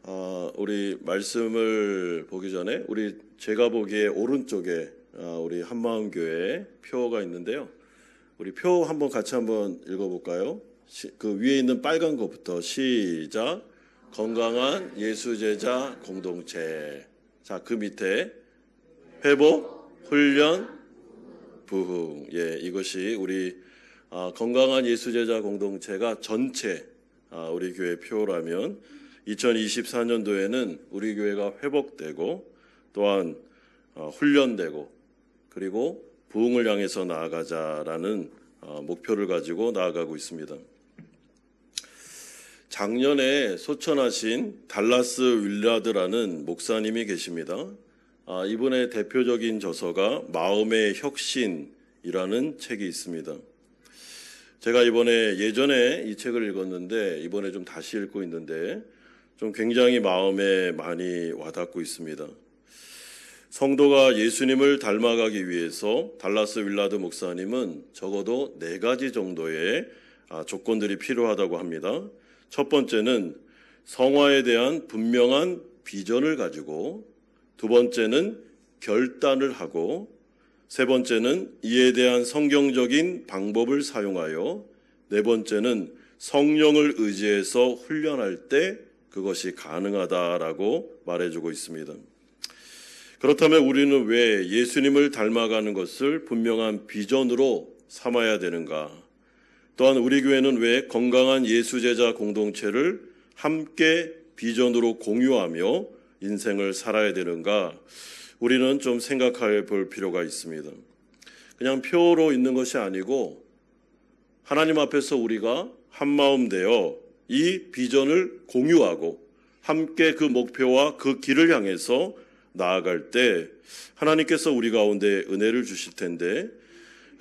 우리 말씀을 보기 전에 제가 보기에 오른쪽에 우리 한마음교회 표가 있는데요. 우리 표 같이 한번 읽어볼까요? 그 위에 있는 빨간 것부터 시작. 건강한 예수제자 공동체. 자, 그 밑에 회복, 훈련, 부흥. 예, 이것이 우리 건강한 예수제자 공동체가 전체 우리 교회 표라면 2024년도에는 우리 교회가 회복되고 또한 훈련되고 그리고 부흥을 향해서 나아가자라는 목표를 가지고 나아가고 있습니다. 작년에 소천하신 달라스 윌라드라는 목사님이 계십니다. 이분의 대표적인 저서가 마음의 혁신이라는 책이 있습니다. 제가 예전에 이 책을 읽었는데 이번에 좀 다시 읽고 있는데 좀 굉장히 마음에 많이 와닿고 있습니다. 성도가 예수님을 닮아가기 위해서 달라스 윌라드 목사님은 적어도 4가지 정도의 조건들이 필요하다고 합니다. 첫 번째는 성화에 대한 분명한 비전을 가지고, 두 번째는 결단을 하고, 세 번째는 이에 대한 성경적인 방법을 사용하여, 네 번째는 성령을 의지해서 훈련할 때 그것이 가능하다라고 말해주고 있습니다. 그렇다면 우리는 왜 예수님을 닮아가는 것을 분명한 비전으로 삼아야 되는가? 또한 우리 교회는 왜 건강한 예수제자 공동체를 함께 비전으로 공유하며 인생을 살아야 되는가? 우리는 좀 생각해 볼 필요가 있습니다. 그냥 표로 있는 것이 아니고 하나님 앞에서 우리가 한마음 되어 이 비전을 공유하고 함께 그 목표와 그 길을 향해서 나아갈 때 하나님께서 우리 가운데 은혜를 주실 텐데,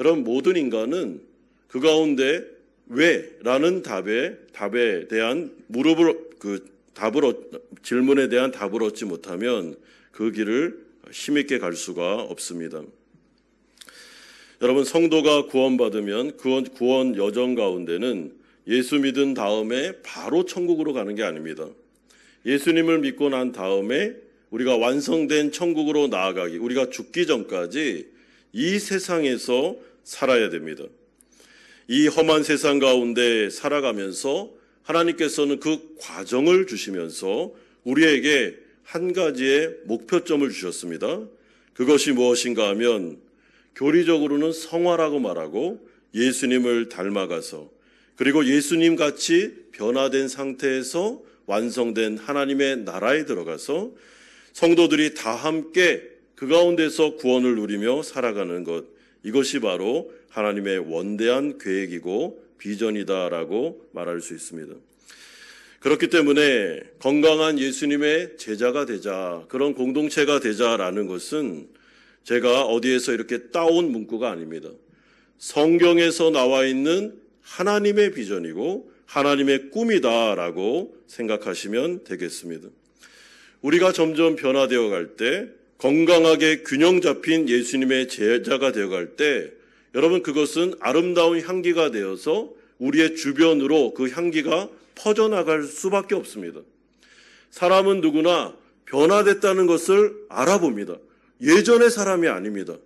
여러분, 모든 인간은 그 가운데 왜라는 답에 대한 질문에 대한 답을 얻지 못하면 그 길을 힘있게 갈 수가 없습니다. 여러분, 성도가 구원받으면 구원 여정 가운데는 예수 믿은 다음에 바로 천국으로 가는 게 아닙니다. 예수님을 믿고 난 다음에 우리가 완성된 천국으로 나아가기, 우리가 죽기 전까지 이 세상에서 살아야 됩니다. 이 험한 세상 가운데 살아가면서 하나님께서는 그 과정을 주시면서 우리에게 한 가지의 목표점을 주셨습니다. 그것이 무엇인가 하면 교리적으로는 성화라고 말하고 예수님을 닮아가서 그리고 예수님 같이 변화된 상태에서 완성된 하나님의 나라에 들어가서 성도들이 다 함께 그 가운데서 구원을 누리며 살아가는 것, 이것이 바로 하나님의 원대한 계획이고 비전이다라고 말할 수 있습니다. 그렇기 때문에 건강한 예수님의 제자가 되자, 그런 공동체가 되자라는 것은 제가 어디에서 이렇게 따온 문구가 아닙니다. 성경에서 나와 있는 하나님의 비전이고 하나님의 꿈이다라고 생각하시면 되겠습니다. 우리가 점점 변화되어 갈 때, 건강하게 균형 잡힌 예수님의 제자가 되어 갈 때, 여러분, 그것은 아름다운 향기가 되어서 우리의 주변으로 그 향기가 퍼져나갈 수밖에 없습니다. 사람은 누구나 변화됐다는 것을 알아봅니다. 예전의 사람이 아닙니다.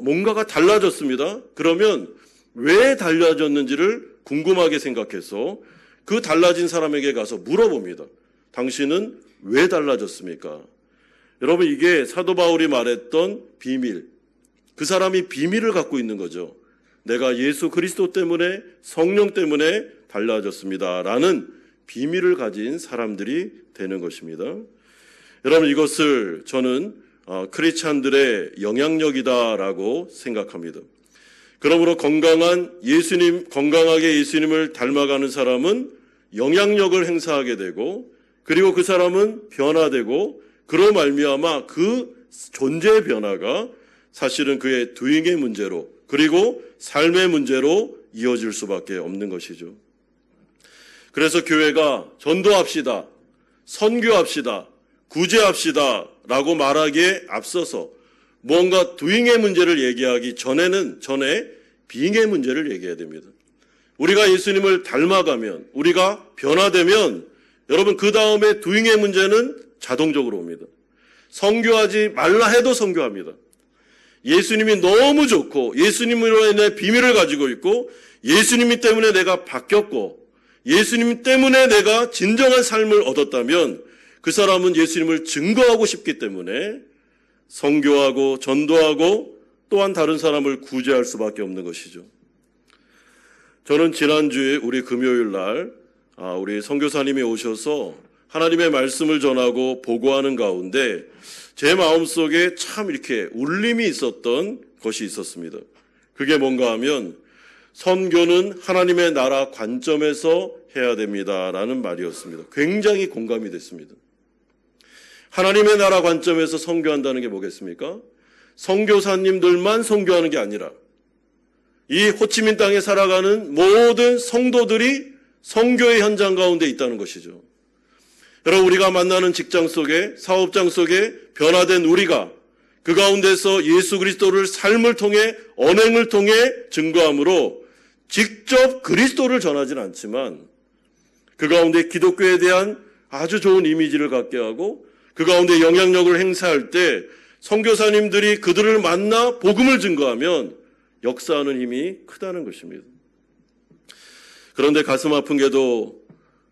뭔가가 달라졌습니다. 그러면 왜 달라졌는지를 궁금하게 생각해서 그 달라진 사람에게 가서 물어봅니다. 당신은 왜 달라졌습니까? 여러분, 이게 사도 바울이 말했던 비밀, 그 사람이 비밀을 갖고 있는 거죠. 내가 예수 그리스도 때문에, 성령 때문에 달라졌습니다 라는 비밀을 가진 사람들이 되는 것입니다. 여러분, 이것을 저는 크리스찬들의 영향력이다라고 생각합니다. 그러므로 건강하게 예수님을 닮아가는 사람은 영향력을 행사하게 되고, 그리고 그 사람은 변화되고, 그로 말미암아 그 존재의 변화가 사실은 그의 도잉의 문제로, 그리고 삶의 문제로 이어질 수밖에 없는 것이죠. 그래서 교회가 전도합시다, 선교합시다, 구제합시다 라고 말하기에 앞서서 뭔가 도잉의 문제를 얘기하기 전에 비잉의 문제를 얘기해야 됩니다. 우리가 예수님을 닮아가면, 우리가 변화되면 여러분, 그 다음에 doing의 문제는 자동적으로 옵니다. 선교하지 말라 해도 선교합니다. 예수님이 너무 좋고 예수님으로 인해 비밀을 가지고 있고 예수님 때문에 내가 바뀌었고 예수님 때문에 내가 진정한 삶을 얻었다면 그 사람은 예수님을 증거하고 싶기 때문에 선교하고 전도하고 또한 다른 사람을 구제할 수밖에 없는 것이죠. 저는 지난주에 우리 금요일 날 우리 선교사님이 오셔서 하나님의 말씀을 전하고 보고하는 가운데 제 마음속에 참 이렇게 울림이 있었던 것이 있었습니다. 그게 뭔가 하면 선교는 하나님의 나라 관점에서 해야 됩니다라는 말이었습니다. 굉장히 공감이 됐습니다. 하나님의 나라 관점에서 선교한다는 게 뭐겠습니까? 선교사님들만 선교하는 게 아니라 이 호치민 땅에 살아가는 모든 성도들이 선교의 현장 가운데 있다는 것이죠. 여러분, 우리가 만나는 직장 속에, 사업장 속에 변화된 우리가 그 가운데서 예수 그리스도를 삶을 통해, 언행을 통해 증거함으로 직접 그리스도를 전하지는 않지만 그 가운데 기독교에 대한 아주 좋은 이미지를 갖게 하고 그 가운데 영향력을 행사할 때 선교사님들이 그들을 만나 복음을 증거하면 역사하는 힘이 크다는 것입니다. 그런데 가슴 아픈 게도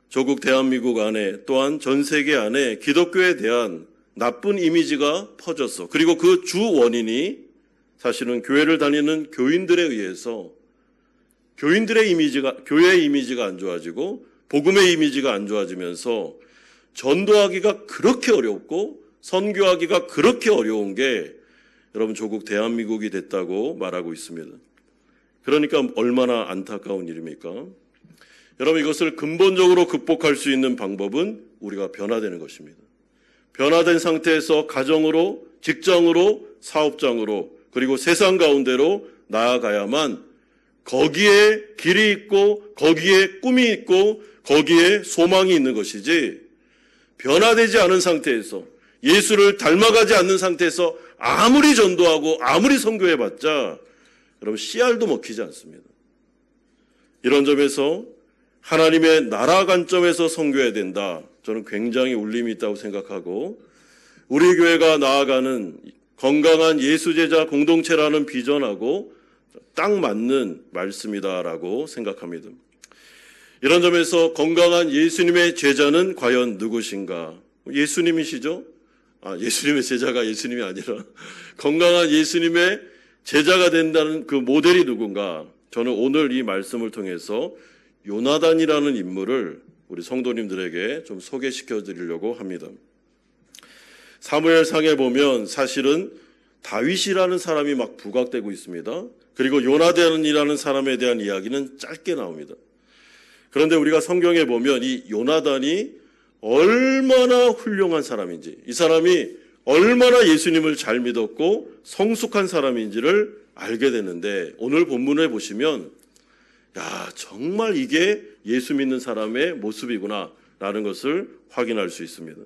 조국 대한민국 안에 또한 전 세계 안에 기독교에 대한 나쁜 이미지가 퍼졌어. 그리고 그 주 원인이 사실은 교회를 다니는 교인들에 의해서 교인들의 이미지가, 교회의 이미지가 안 좋아지고 복음의 이미지가 안 좋아지면서 전도하기가 그렇게 어렵고 선교하기가 그렇게 어려운 게 여러분 조국 대한민국이 됐다고 말하고 있습니다. 그러니까 얼마나 안타까운 일입니까? 여러분, 이것을 근본적으로 극복할 수 있는 방법은 우리가 변화되는 것입니다. 변화된 상태에서 가정으로, 직장으로, 사업장으로, 그리고 세상 가운데로 나아가야만 거기에 길이 있고 거기에 꿈이 있고 거기에 소망이 있는 것이지, 변화되지 않은 상태에서 예수를 닮아가지 않는 상태에서 아무리 전도하고 아무리 선교해봤자 여러분 씨알도 먹히지 않습니다. 이런 점에서 하나님의 나라 관점에서 선교해야 된다. 저는 굉장히 울림이 있다고 생각하고 우리 교회가 나아가는 건강한 예수제자 공동체라는 비전하고 딱 맞는 말씀이다라고 생각합니다. 이런 점에서 건강한 예수님의 제자는 과연 누구신가? 예수님이시죠? 예수님의 제자가 예수님이 아니라 건강한 예수님의 제자가 된다는 그 모델이 누군가? 저는 오늘 이 말씀을 통해서 요나단이라는 인물을 우리 성도님들에게 좀 소개시켜 드리려고 합니다. 사무엘상에 보면 사실은 다윗이라는 사람이 막 부각되고 있습니다. 그리고 요나단이라는 사람에 대한 이야기는 짧게 나옵니다. 그런데 우리가 성경에 보면 이 요나단이 얼마나 훌륭한 사람인지, 이 사람이 얼마나 예수님을 잘 믿었고 성숙한 사람인지를 알게 되는데, 오늘 본문에 보시면 정말 이게 예수 믿는 사람의 모습이구나 라는 것을 확인할 수 있습니다.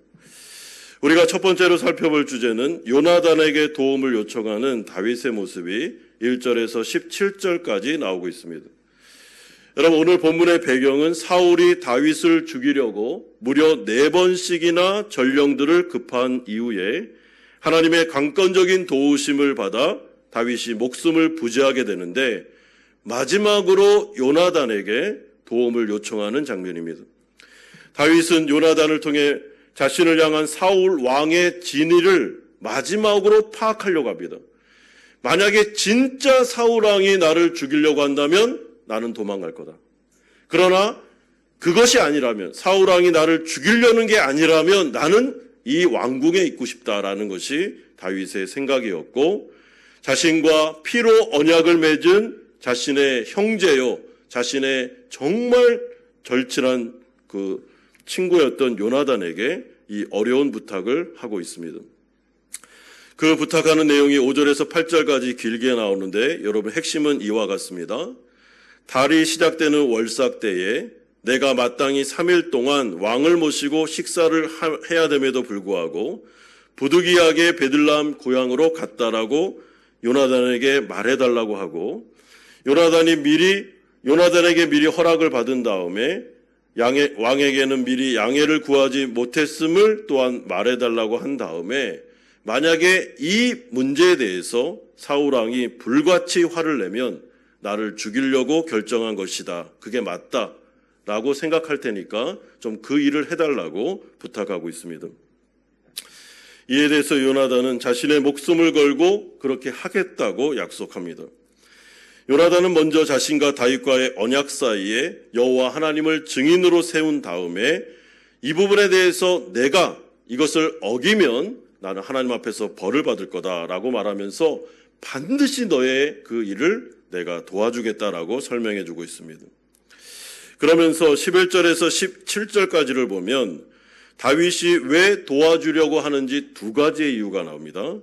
우리가 첫 번째로 살펴볼 주제는 요나단에게 도움을 요청하는 다윗의 모습이 1절에서 17절까지 나오고 있습니다. 여러분, 오늘 본문의 배경은 사울이 다윗을 죽이려고 무려 4번씩이나 전령들을 급한 이후에 하나님의 강권적인 도우심을 받아 다윗이 목숨을 부지하게 되는데, 마지막으로 요나단에게 도움을 요청하는 장면입니다. 다윗은 요나단을 통해 자신을 향한 사울 왕의 진위를 마지막으로 파악하려고 합니다. 만약에 진짜 사울 왕이 나를 죽이려고 한다면 나는 도망갈 거다. 그러나 그것이 아니라면, 사울 왕이 나를 죽이려는 게 아니라면 나는 이 왕궁에 있고 싶다라는 것이 다윗의 생각이었고, 자신과 피로 언약을 맺은 자신의 형제요, 자신의 정말 절친한 그 친구였던 요나단에게 이 어려운 부탁을 하고 있습니다. 그 부탁하는 내용이 5절에서 8절까지 길게 나오는데, 여러분 핵심은 이와 같습니다. 달이 시작되는 월삭 때에 내가 마땅히 3일 동안 왕을 모시고 식사를 해야 됨에도 불구하고 부득이하게 베들레헴 고향으로 갔다라고 요나단에게 말해달라고 하고, 요나단에게 미리 허락을 받은 다음에 왕에게는 미리 양해를 구하지 못했음을 또한 말해달라고 한 다음에 만약에 이 문제에 대해서 사울왕이 불같이 화를 내면 나를 죽이려고 결정한 것이다. 그게 맞다. 라고 생각할 테니까 좀 그 일을 해달라고 부탁하고 있습니다. 이에 대해서 요나단은 자신의 목숨을 걸고 그렇게 하겠다고 약속합니다. 요나단은 먼저 자신과 다윗과의 언약 사이에 여호와 하나님을 증인으로 세운 다음에 이 부분에 대해서 내가 이것을 어기면 나는 하나님 앞에서 벌을 받을 거다라고 말하면서 반드시 너의 그 일을 내가 도와주겠다라고 설명해 주고 있습니다. 그러면서 11절에서 17절까지를 보면 다윗이 왜 도와주려고 하는지 두 가지의 이유가 나옵니다.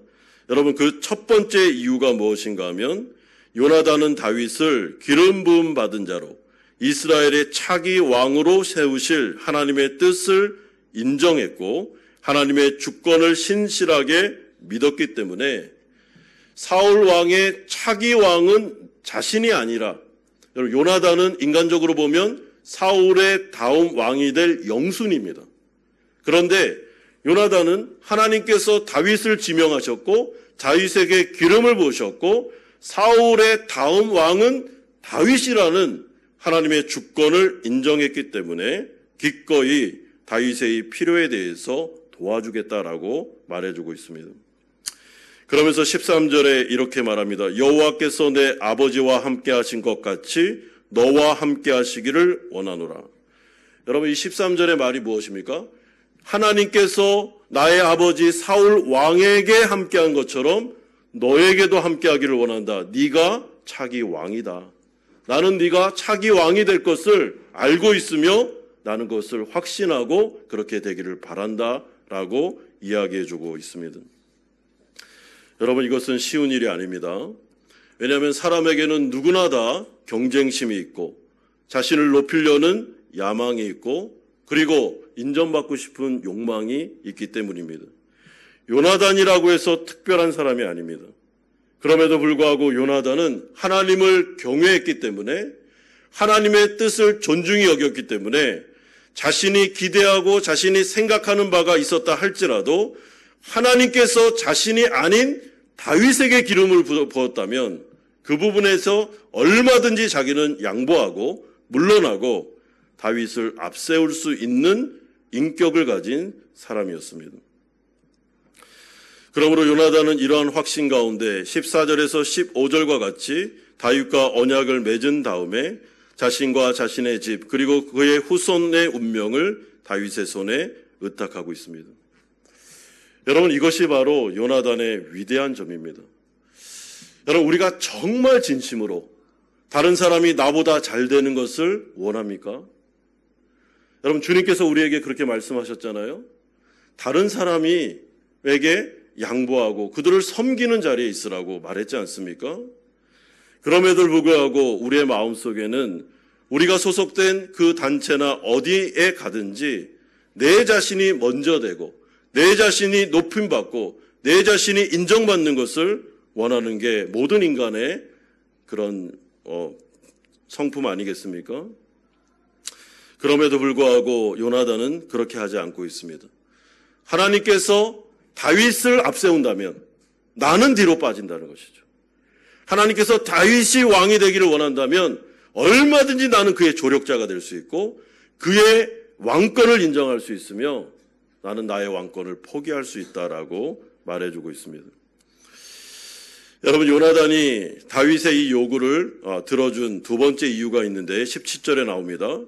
여러분, 그 첫 번째 이유가 무엇인가 하면 요나단은 다윗을 기름 부음 받은 자로 이스라엘의 차기 왕으로 세우실 하나님의 뜻을 인정했고 하나님의 주권을 신실하게 믿었기 때문에 사울 왕의 차기 왕은 자신이 아니라, 여러분, 요나단은 인간적으로 보면 사울의 다음 왕이 될 영순입니다. 그런데 요나단은 하나님께서 다윗을 지명하셨고 다윗에게 기름을 부으셨고 사울의 다음 왕은 다윗이라는 하나님의 주권을 인정했기 때문에 기꺼이 다윗의 필요에 대해서 도와주겠다라고 말해주고 있습니다. 그러면서 13절에 이렇게 말합니다. 여호와께서 내 아버지와 함께 하신 것 같이 너와 함께 하시기를 원하노라. 여러분, 이 13절의 말이 무엇입니까? 하나님께서 나의 아버지 사울 왕에게 함께한 것처럼 너에게도 함께하기를 원한다. 네가 차기 왕이다. 나는 네가 차기 왕이 될 것을 알고 있으며 나는 그것을 확신하고 그렇게 되기를 바란다라고 이야기해주고 있습니다. 여러분, 이것은 쉬운 일이 아닙니다. 왜냐하면 사람에게는 누구나 다 경쟁심이 있고 자신을 높이려는 야망이 있고 그리고 인정받고 싶은 욕망이 있기 때문입니다. 요나단이라고 해서 특별한 사람이 아닙니다. 그럼에도 불구하고 요나단은 하나님을 경외했기 때문에 하나님의 뜻을 존중히 여겼기 때문에 자신이 기대하고 자신이 생각하는 바가 있었다 할지라도 하나님께서 자신이 아닌 다윗에게 기름을 부었다면 그 부분에서 얼마든지 자기는 양보하고 물러나고 다윗을 앞세울 수 있는 인격을 가진 사람이었습니다. 그러므로 요나단은 이러한 확신 가운데 14절에서 15절과 같이 다윗과 언약을 맺은 다음에 자신과 자신의 집 그리고 그의 후손의 운명을 다윗의 손에 의탁하고 있습니다. 여러분, 이것이 바로 요나단의 위대한 점입니다. 여러분, 우리가 정말 진심으로 다른 사람이 나보다 잘 되는 것을 원합니까? 여러분, 주님께서 우리에게 그렇게 말씀하셨잖아요. 다른 사람에게 양보하고 그들을 섬기는 자리에 있으라고 말했지 않습니까? 그럼에도 불구하고 우리의 마음속에는 우리가 소속된 그 단체나 어디에 가든지 내 자신이 먼저 되고 내 자신이 높임받고 내 자신이 인정받는 것을 원하는 게 모든 인간의 그런 성품 아니겠습니까? 그럼에도 불구하고 요나단은 그렇게 하지 않고 있습니다. 하나님께서 다윗을 앞세운다면 나는 뒤로 빠진다는 것이죠. 하나님께서 다윗이 왕이 되기를 원한다면 얼마든지 나는 그의 조력자가 될 수 있고 그의 왕권을 인정할 수 있으며 나는 나의 왕권을 포기할 수 있다라고 말해주고 있습니다. 여러분, 요나단이 다윗의 이 요구를 들어준 두 번째 이유가 있는데 17절에 나옵니다.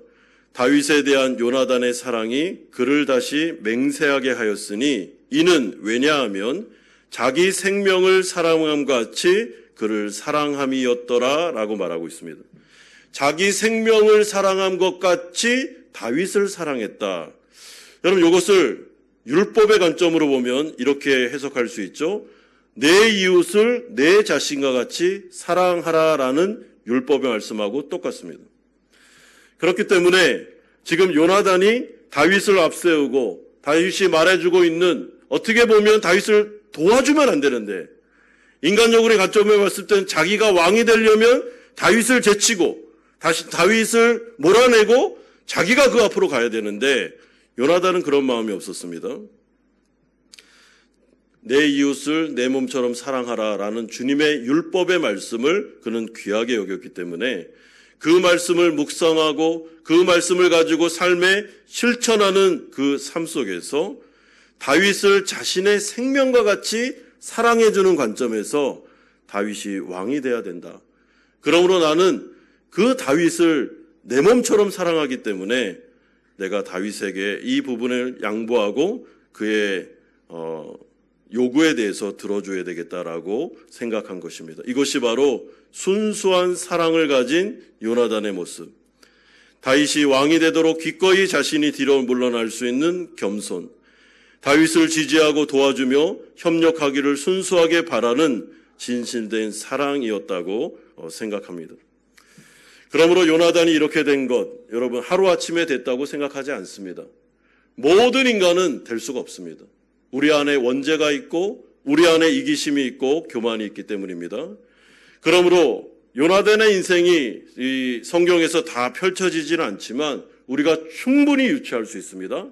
다윗에 대한 요나단의 사랑이 그를 다시 맹세하게 하였으니 이는 왜냐하면 자기 생명을 사랑함과 같이 그를 사랑함이었더라 라고 말하고 있습니다. 자기 생명을 사랑한 것 같이 다윗을 사랑했다. 여러분, 이것을 율법의 관점으로 보면 이렇게 해석할 수 있죠. 내 이웃을 내 자신과 같이 사랑하라라는 율법의 말씀하고 똑같습니다. 그렇기 때문에 지금 요나단이 다윗을 앞세우고 다윗이 말해주고 있는, 어떻게 보면 다윗을 도와주면 안 되는데 인간적으로의 관점에 봤을 때는 자기가 왕이 되려면 다윗을 제치고 다시 다윗을 몰아내고 자기가 그 앞으로 가야 되는데 요나단은 그런 마음이 없었습니다. 내 이웃을 내 몸처럼 사랑하라라는 주님의 율법의 말씀을 그는 귀하게 여겼기 때문에 그 말씀을 묵상하고 그 말씀을 가지고 삶에 실천하는 그 삶 속에서 다윗을 자신의 생명과 같이 사랑해주는 관점에서 다윗이 왕이 돼야 된다. 그러므로 나는 그 다윗을 내 몸처럼 사랑하기 때문에 내가 다윗에게 이 부분을 양보하고 그의 요구에 대해서 들어줘야 되겠다라고 생각한 것입니다. 이것이 바로 순수한 사랑을 가진 요나단의 모습. 다윗이 왕이 되도록 기꺼이 자신이 뒤로 물러날 수 있는 겸손. 다윗을 지지하고 도와주며 협력하기를 순수하게 바라는 진실된 사랑이었다고 생각합니다. 그러므로 요나단이 이렇게 된 것, 여러분 하루아침에 됐다고 생각하지 않습니다. 모든 인간은 될 수가 없습니다. 우리 안에 원죄가 있고 우리 안에 이기심이 있고 교만이 있기 때문입니다. 그러므로 요나단의 인생이 이 성경에서 다 펼쳐지지는 않지만 우리가 충분히 유추할 수 있습니다.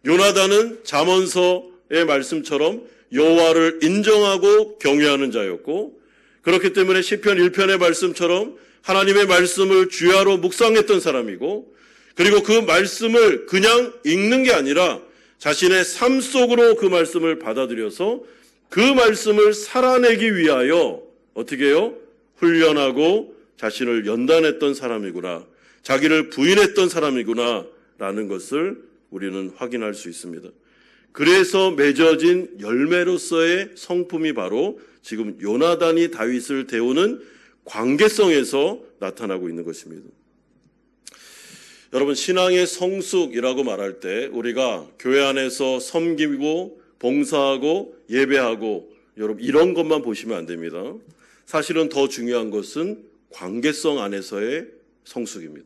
요나단은 잠언서의 말씀처럼 여호와를 인정하고 경외하는 자였고 그렇기 때문에 시편 1편의 말씀처럼 하나님의 말씀을 주야로 묵상했던 사람이고 그리고 그 말씀을 그냥 읽는 게 아니라 자신의 삶 속으로 그 말씀을 받아들여서 그 말씀을 살아내기 위하여 어떻게 해요? 훈련하고 자신을 연단했던 사람이구나. 자기를 부인했던 사람이구나 라는 것을 우리는 확인할 수 있습니다. 그래서 맺어진 열매로서의 성품이 바로 지금 요나단이 다윗을 데우는 관계성에서 나타나고 있는 것입니다. 여러분 신앙의 성숙이라고 말할 때 우리가 교회 안에서 섬기고 봉사하고 예배하고 여러분 이런 것만 보시면 안 됩니다. 사실은 더 중요한 것은 관계성 안에서의 성숙입니다.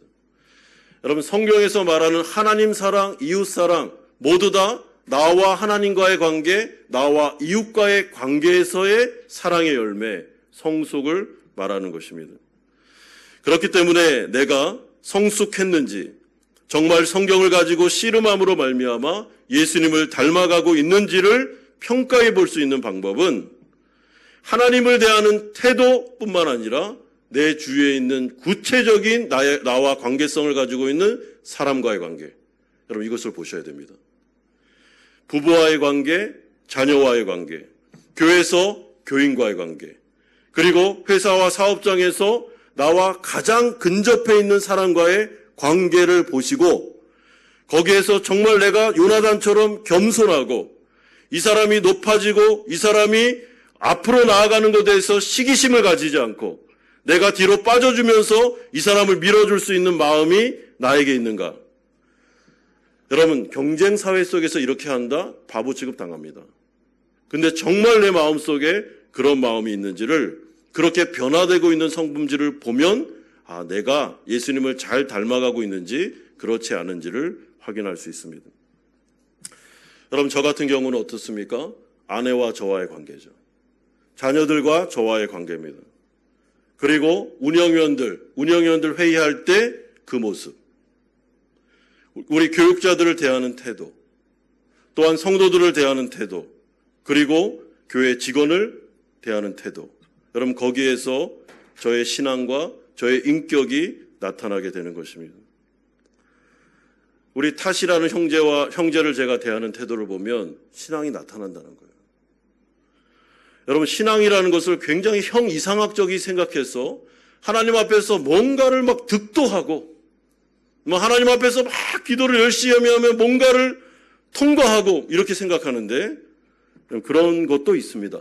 여러분 성경에서 말하는 하나님 사랑, 이웃 사랑 모두 다 나와 하나님과의 관계, 나와 이웃과의 관계에서의 사랑의 열매, 성숙을 말하는 것입니다. 그렇기 때문에 내가 성숙했는지 정말 성경을 가지고 씨름함으로 말미암아 예수님을 닮아가고 있는지를 평가해 볼 수 있는 방법은 하나님을 대하는 태도뿐만 아니라 내 주위에 있는 구체적인 나와 관계성을 가지고 있는 사람과의 관계. 여러분 이것을 보셔야 됩니다. 부부와의 관계, 자녀와의 관계, 교회에서 교인과의 관계, 그리고 회사와 사업장에서 나와 가장 근접해 있는 사람과의 관계를 보시고 거기에서 정말 내가 요나단처럼 겸손하고 이 사람이 높아지고 이 사람이 앞으로 나아가는 것에 대해서 시기심을 가지지 않고 내가 뒤로 빠져주면서 이 사람을 밀어줄 수 있는 마음이 나에게 있는가? 여러분 경쟁 사회 속에서 이렇게 한다? 바보 취급 당합니다. 근데 정말 내 마음속에 그런 마음이 있는지를 그렇게 변화되고 있는 성품질을 보면 내가 예수님을 잘 닮아가고 있는지 그렇지 않은지를 확인할 수 있습니다. 여러분 저 같은 경우는 어떻습니까? 아내와 저와의 관계죠. 자녀들과 저와의 관계입니다. 그리고 운영위원들 회의할 때 그 모습, 우리 교육자들을 대하는 태도, 또한 성도들을 대하는 태도, 그리고 교회 직원을 대하는 태도. 여러분 거기에서 저의 신앙과 저의 인격이 나타나게 되는 것입니다. 우리 탓이라는 형제를 제가 대하는 태도를 보면 신앙이 나타난다는 거예요. 여러분 신앙이라는 것을 굉장히 형이상학적이 생각해서 하나님 앞에서 뭔가를 막 득도하고 하나님 앞에서 막 기도를 열심히 하면 뭔가를 통과하고 이렇게 생각하는데 그런 것도 있습니다.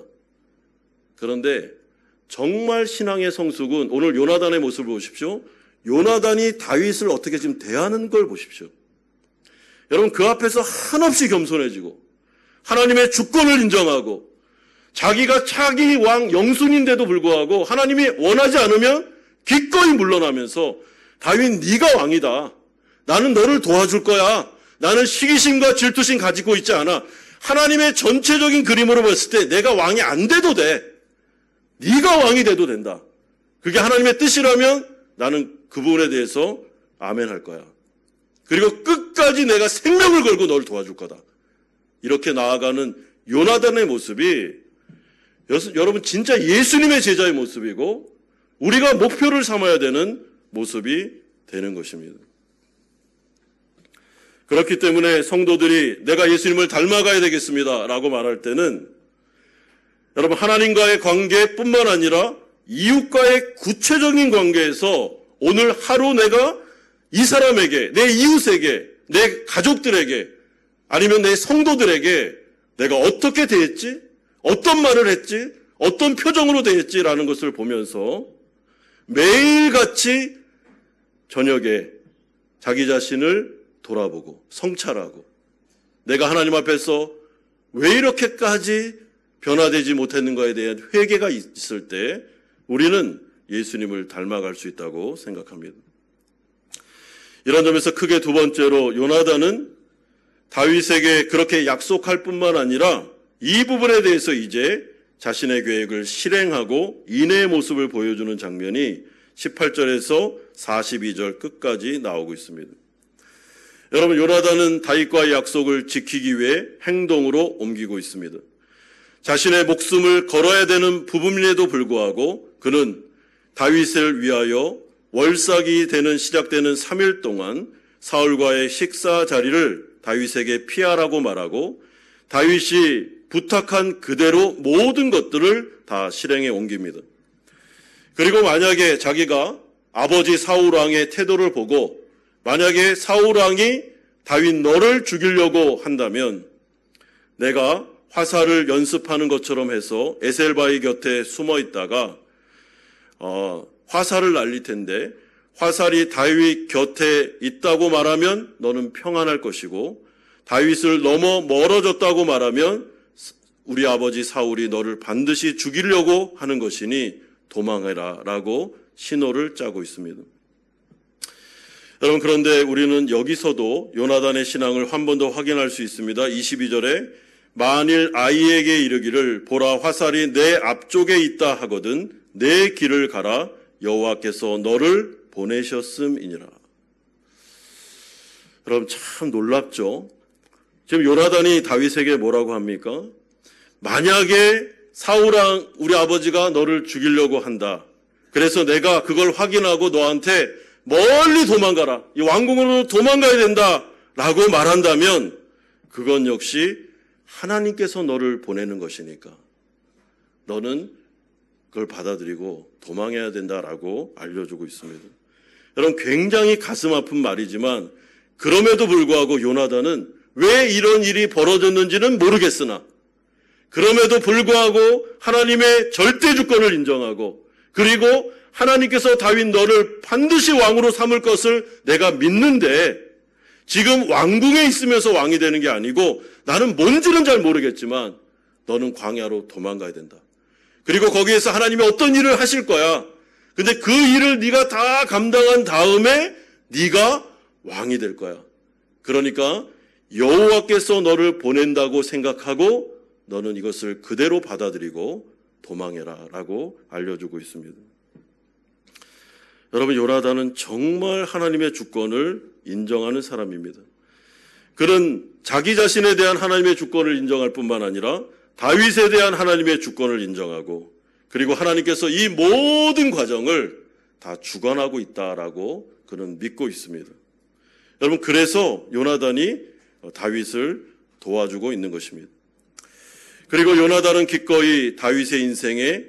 그런데 정말 신앙의 성숙은 오늘 요나단의 모습을 보십시오. 요나단이 다윗을 어떻게 지금 대하는 걸 보십시오. 여러분 그 앞에서 한없이 겸손해지고 하나님의 주권을 인정하고 자기가 차기 왕 영순인데도 불구하고 하나님이 원하지 않으면 기꺼이 물러나면서 다윗 네가 왕이다. 나는 너를 도와줄 거야. 나는 시기심과 질투심 가지고 있지 않아. 하나님의 전체적인 그림으로 봤을 때 내가 왕이 안 돼도 돼. 네가 왕이 돼도 된다. 그게 하나님의 뜻이라면 나는 그 부분에 대해서 아멘 할 거야. 그리고 끝까지 내가 생명을 걸고 너를 도와줄 거다. 이렇게 나아가는 요나단의 모습이 여러분 진짜 예수님의 제자의 모습이고 우리가 목표를 삼아야 되는 모습이 되는 것입니다. 그렇기 때문에 성도들이 내가 예수님을 닮아가야 되겠습니다 라고 말할 때는 여러분 하나님과의 관계뿐만 아니라 이웃과의 구체적인 관계에서 오늘 하루 내가 이 사람에게, 내 이웃에게, 내 가족들에게 아니면 내 성도들에게 내가 어떻게 대했지? 어떤 말을 했지? 어떤 표정으로 대했지라는 것을 보면서 매일같이 저녁에 자기 자신을 돌아보고 성찰하고 내가 하나님 앞에서 왜 이렇게까지 변화되지 못했는가에 대한 회개가 있을 때 우리는 예수님을 닮아갈 수 있다고 생각합니다. 이런 점에서 크게 두 번째로 요나단은 다윗에게 그렇게 약속할 뿐만 아니라 이 부분에 대해서 이제 자신의 계획을 실행하고 인내의 모습을 보여주는 장면이 18절에서 42절 끝까지 나오고 있습니다. 여러분 요나단은 다윗과의 약속을 지키기 위해 행동으로 옮기고 있습니다. 자신의 목숨을 걸어야 되는 부분임에도 불구하고 그는 다윗을 위하여 월삭이 되는 시작되는 3일 동안 사울과의 식사 자리를 다윗에게 피하라고 말하고 다윗이 부탁한 그대로 모든 것들을 다 실행에 옮깁니다. 그리고 만약에 자기가 아버지 사울왕의 태도를 보고 만약에 사울왕이 다윗 너를 죽이려고 한다면 내가 화살을 연습하는 것처럼 해서 에셀바위 곁에 숨어 있다가 화살을 날릴 텐데 화살이 다윗 곁에 있다고 말하면 너는 평안할 것이고 다윗을 넘어 멀어졌다고 말하면 우리 아버지 사울이 너를 반드시 죽이려고 하는 것이니 도망해라 라고 신호를 짜고 있습니다. 여러분 그런데 우리는 여기서도 요나단의 신앙을 한 번 더 확인할 수 있습니다. 22절에 만일 아이에게 이르기를 보라 화살이 내 앞쪽에 있다 하거든 내 길을 가라 여호와께서 너를 보내셨음이니라. 여러분 참 놀랍죠? 지금 요나단이 다윗에게 뭐라고 합니까? 만약에 사울왕 우리 아버지가 너를 죽이려고 한다. 그래서 내가 그걸 확인하고 너한테 멀리 도망가라. 이 왕궁으로 도망가야 된다. 라고 말한다면 그건 역시 하나님께서 너를 보내는 것이니까 너는 그걸 받아들이고 도망해야 된다라고 알려주고 있습니다. 여러분 굉장히 가슴 아픈 말이지만 그럼에도 불구하고 요나단은 왜 이런 일이 벌어졌는지는 모르겠으나 그럼에도 불구하고 하나님의 절대 주권을 인정하고 그리고 하나님께서 다윗 너를 반드시 왕으로 삼을 것을 내가 믿는데 지금 왕궁에 있으면서 왕이 되는 게 아니고 나는 뭔지는 잘 모르겠지만 너는 광야로 도망가야 된다. 그리고 거기에서 하나님이 어떤 일을 하실 거야. 근데 그 일을 네가 다 감당한 다음에 네가 왕이 될 거야. 그러니까 여호와께서 너를 보낸다고 생각하고 너는 이것을 그대로 받아들이고 도망해라 라고 알려주고 있습니다. 여러분 요나단은 정말 하나님의 주권을 인정하는 사람입니다. 그는 자기 자신에 대한 하나님의 주권을 인정할 뿐만 아니라 다윗에 대한 하나님의 주권을 인정하고 그리고 하나님께서 이 모든 과정을 다 주관하고 있다라고 그는 믿고 있습니다. 여러분 그래서 요나단이 다윗을 도와주고 있는 것입니다. 그리고 요나단은 기꺼이 다윗의 인생에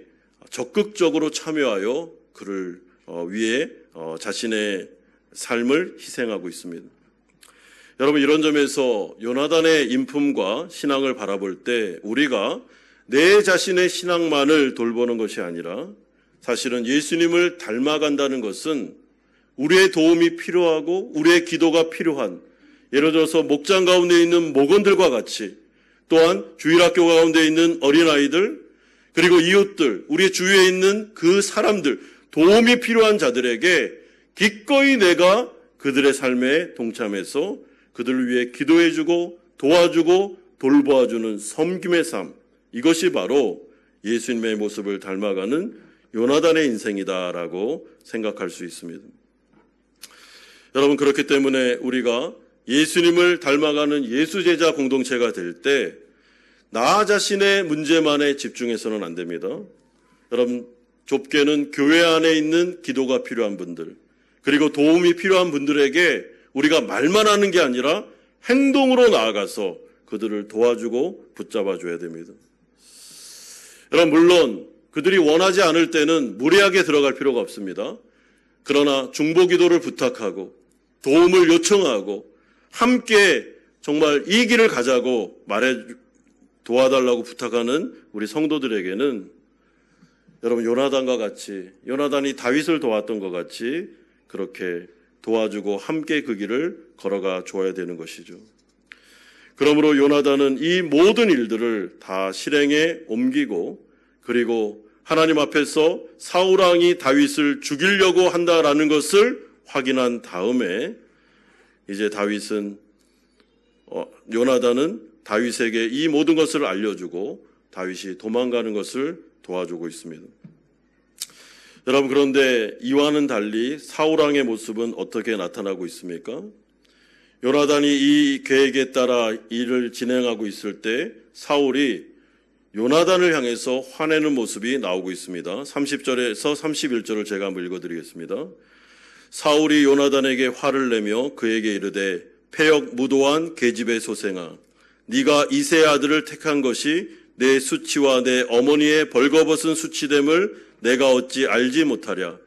적극적으로 참여하여 그를 위해 자신의 삶을 희생하고 있습니다. 여러분 이런 점에서 요나단의 인품과 신앙을 바라볼 때 우리가 내 자신의 신앙만을 돌보는 것이 아니라 사실은 예수님을 닮아간다는 것은 우리의 도움이 필요하고 우리의 기도가 필요한 예를 들어서 목장 가운데 있는 목원들과 같이 또한 주일학교 가운데 있는 어린아이들 그리고 이웃들 우리 주위에 있는 그 사람들 도움이 필요한 자들에게 기꺼이 내가 그들의 삶에 동참해서 그들을 위해 기도해주고 도와주고 돌보아주는 섬김의 삶 이것이 바로 예수님의 모습을 닮아가는 요나단의 인생이다라고 생각할 수 있습니다. 여러분, 그렇기 때문에 우리가 예수님을 닮아가는 예수제자 공동체가 될 때 나 자신의 문제만에 집중해서는 안 됩니다. 여러분, 좁게는 교회 안에 있는 기도가 필요한 분들, 그리고 도움이 필요한 분들에게 우리가 말만 하는 게 아니라 행동으로 나아가서 그들을 도와주고 붙잡아줘야 됩니다. 여러분, 물론 그들이 원하지 않을 때는 무리하게 들어갈 필요가 없습니다. 그러나 중보기도를 부탁하고 도움을 요청하고 함께 정말 이 길을 가자고 도와달라고 부탁하는 우리 성도들에게는 여러분, 요나단과 같이, 요나단이 다윗을 도왔던 것 같이 그렇게 도와주고 함께 그 길을 걸어가 줘야 되는 것이죠. 그러므로 요나단은 이 모든 일들을 다 실행에 옮기고, 그리고 하나님 앞에서 사울왕이 다윗을 죽이려고 한다라는 것을 확인한 다음에 이제 요나단은 다윗에게 이 모든 것을 알려주고 다윗이 도망가는 것을 도와주고 있습니다. 여러분, 그런데 이와는 달리 사울왕의 모습은 어떻게 나타나고 있습니까? 요나단이 이 계획에 따라 일을 진행하고 있을 때 사울이 요나단을 향해서 화내는 모습이 나오고 있습니다. 30절에서 31절을 제가 한번 읽어드리겠습니다. 사울이 요나단에게 화를 내며 그에게 이르되 패역 무도한 계집의 소생아, 네가 이새의 아들을 택한 것이 내 수치와 내 어머니의 벌거벗은 수치됨을 내가 어찌 알지 못하랴.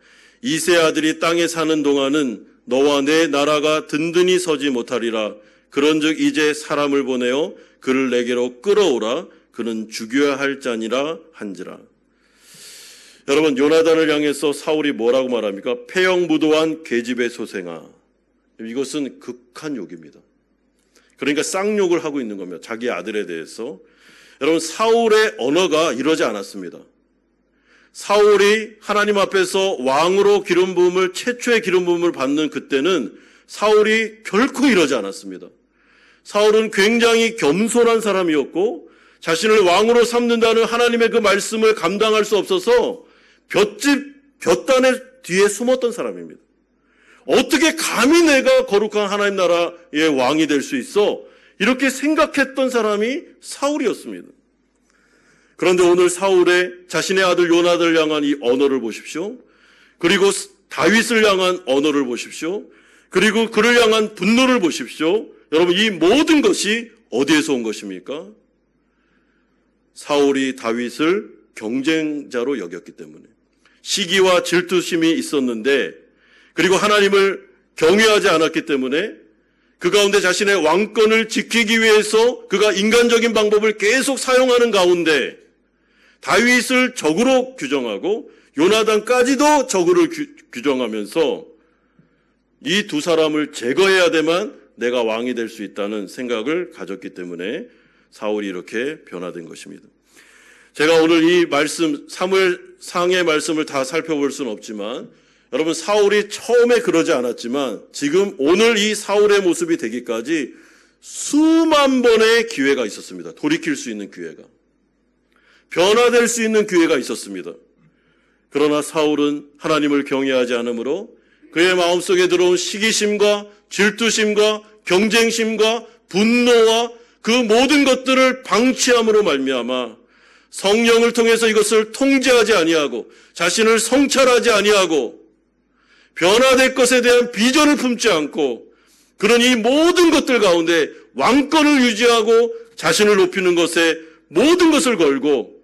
이새의 아들이 땅에 사는 동안은 너와 내 나라가 든든히 서지 못하리라. 그런즉 이제 사람을 보내어 그를 내게로 끌어오라. 그는 죽여야 할 자니라 한지라. 여러분, 요나단을 향해서 사울이 뭐라고 말합니까? 패역무도한 계집의 소생아. 이것은 극한 욕입니다. 그러니까 쌍욕을 하고 있는 겁니다. 자기 아들에 대해서. 여러분, 사울의 언어가 이러지 않았습니다. 사울이 하나님 앞에서 왕으로 기름 부음을, 최초의 기름 부음을 받는 그때는 사울이 결코 이러지 않았습니다. 사울은 굉장히 겸손한 사람이었고 자신을 왕으로 삼는다는 하나님의 그 말씀을 감당할 수 없어서 볏단의 뒤에 숨었던 사람입니다. 어떻게 감히 내가 거룩한 하나님 나라의 왕이 될 수 있어? 이렇게 생각했던 사람이 사울이었습니다. 그런데 오늘 사울의 자신의 아들 요나단을 향한 이 언어를 보십시오. 그리고 다윗을 향한 언어를 보십시오. 그리고 그를 향한 분노를 보십시오. 여러분, 이 모든 것이 어디에서 온 것입니까? 사울이 다윗을 경쟁자로 여겼기 때문에, 시기와 질투심이 있었는데, 그리고 하나님을 경외하지 않았기 때문에 그 가운데 자신의 왕권을 지키기 위해서 그가 인간적인 방법을 계속 사용하는 가운데 다윗을 적으로 규정하고 요나단까지도 적으로 규정하면서 이 두 사람을 제거해야 되만 내가 왕이 될 수 있다는 생각을 가졌기 때문에 사울이 이렇게 변화된 것입니다. 제가 오늘 이 말씀, 사무엘상의 말씀을 다 살펴볼 수는 없지만 여러분, 사울이 처음에 그러지 않았지만 지금 오늘 이 사울의 모습이 되기까지 수만 번의 기회가 있었습니다. 돌이킬 수 있는 기회가. 변화될 수 있는 기회가 있었습니다. 그러나 사울은 하나님을 경외하지 않으므로 그의 마음속에 들어온 시기심과 질투심과 경쟁심과 분노와 그 모든 것들을 방치함으로 말미암아 성령을 통해서 이것을 통제하지 아니하고 자신을 성찰하지 아니하고 변화될 것에 대한 비전을 품지 않고 그런 이 모든 것들 가운데 왕권을 유지하고 자신을 높이는 것에 모든 것을 걸고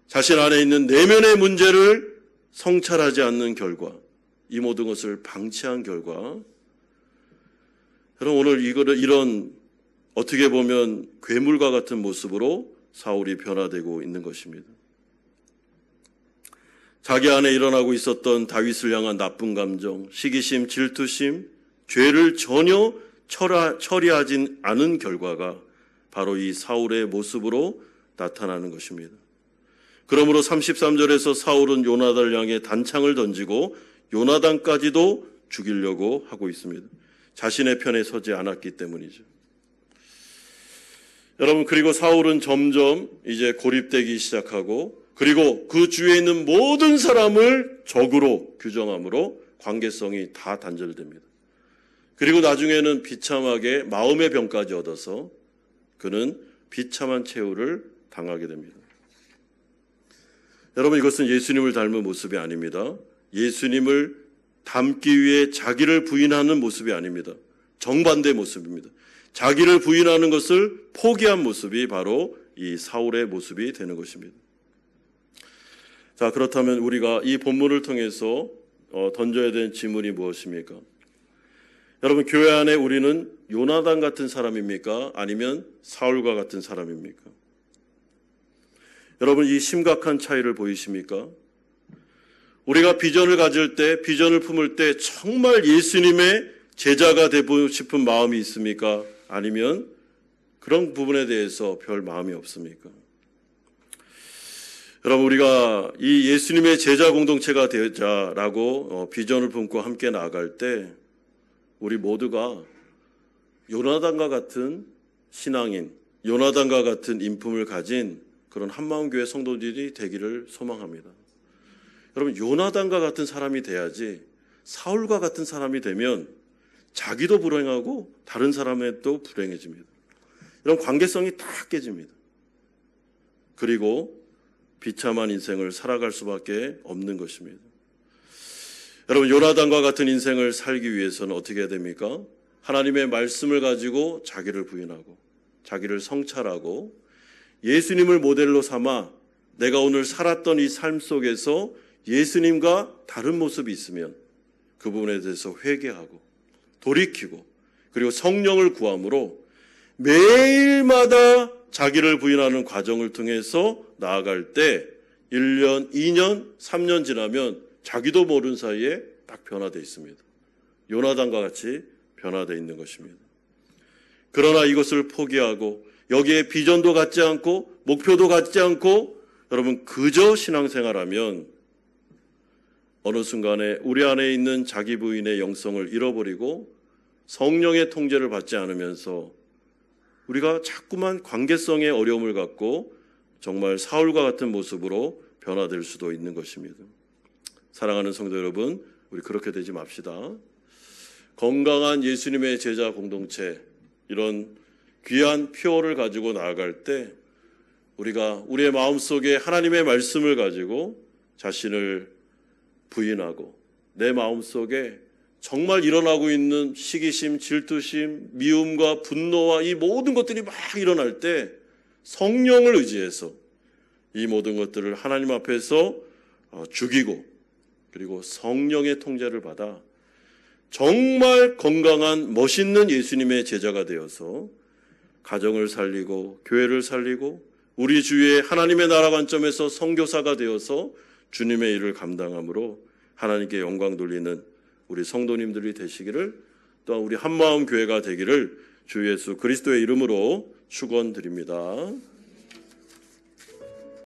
자신 안에 있는 내면의 문제를 성찰하지 않는 결과, 이 모든 것을 방치한 결과, 여러분, 오늘 이런 어떻게 보면 괴물과 같은 모습으로 사울이 변화되고 있는 것입니다. 자기 안에 일어나고 있었던 다윗을 향한 나쁜 감정, 시기심, 질투심, 죄를 전혀 처리하지 않은 결과가 바로 이 사울의 모습으로 나타나는 것입니다. 그러므로 33절에서 사울은 요나단을 향해 단창을 던지고 요나단까지도 죽이려고 하고 있습니다. 자신의 편에 서지 않았기 때문이죠. 여러분, 그리고 사울은 점점 이제 고립되기 시작하고 그리고 그 주위에 있는 모든 사람을 적으로 규정함으로 관계성이 다 단절됩니다. 그리고 나중에는 비참하게 마음의 병까지 얻어서 그는 비참한 최후를 당하게 됩니다. 여러분, 이것은 예수님을 닮은 모습이 아닙니다. 예수님을 닮기 위해 자기를 부인하는 모습이 아닙니다. 정반대의 모습입니다. 자기를 부인하는 것을 포기한 모습이 바로 이 사울의 모습이 되는 것입니다. 자, 그렇다면 우리가 이 본문을 통해서 던져야 되는 질문이 무엇입니까? 여러분, 교회 안에 우리는 요나단 같은 사람입니까? 아니면 사울과 같은 사람입니까? 여러분, 이 심각한 차이를 보이십니까? 우리가 비전을 가질 때, 비전을 품을 때 정말 예수님의 제자가 되고 싶은 마음이 있습니까? 아니면 그런 부분에 대해서 별 마음이 없습니까? 여러분, 우리가 이 예수님의 제자 공동체가 되자라고 비전을 품고 함께 나아갈 때 우리 모두가 요나단과 같은 신앙인, 요나단과 같은 인품을 가진 그런 한마음교회 성도들이 되기를 소망합니다. 여러분, 요나단과 같은 사람이 돼야지 사울과 같은 사람이 되면 자기도 불행하고 다른 사람도 불행해집니다. 이런 관계성이 다 깨집니다. 그리고 비참한 인생을 살아갈 수밖에 없는 것입니다. 여러분, 요나단과 같은 인생을 살기 위해서는 어떻게 해야 됩니까? 하나님의 말씀을 가지고 자기를 부인하고 자기를 성찰하고 예수님을 모델로 삼아 내가 오늘 살았던 이 삶 속에서 예수님과 다른 모습이 있으면 그 부분에 대해서 회개하고 돌이키고 그리고 성령을 구함으로 매일마다 자기를 부인하는 과정을 통해서 나아갈 때 1년, 2년, 3년 지나면 자기도 모르는 사이에 딱 변화되어 있습니다. 요나단과 같이 변화되어 있는 것입니다. 그러나 이것을 포기하고 여기에 비전도 갖지 않고 목표도 갖지 않고 여러분 그저 신앙생활하면 어느 순간에 우리 안에 있는 자기 부인의 영성을 잃어버리고 성령의 통제를 받지 않으면서 우리가 자꾸만 관계성의 어려움을 갖고 정말 사울과 같은 모습으로 변화될 수도 있는 것입니다. 사랑하는 성도 여러분, 우리 그렇게 되지 맙시다. 건강한 예수님의 제자 공동체, 이런 귀한 표어를 가지고 나아갈 때 우리가 우리의 마음속에 하나님의 말씀을 가지고 자신을 부인하고 내 마음속에 정말 일어나고 있는 시기심, 질투심, 미움과 분노와 이 모든 것들이 막 일어날 때 성령을 의지해서 이 모든 것들을 하나님 앞에서 죽이고 그리고 성령의 통제를 받아 정말 건강한 멋있는 예수님의 제자가 되어서 가정을 살리고 교회를 살리고 우리 주위에 하나님의 나라 관점에서 선교사가 되어서 주님의 일을 감당함으로 하나님께 영광 돌리는 우리 성도님들이 되시기를 또한 우리 한마음 교회가 되기를 주 예수 그리스도의 이름으로 축원드립니다.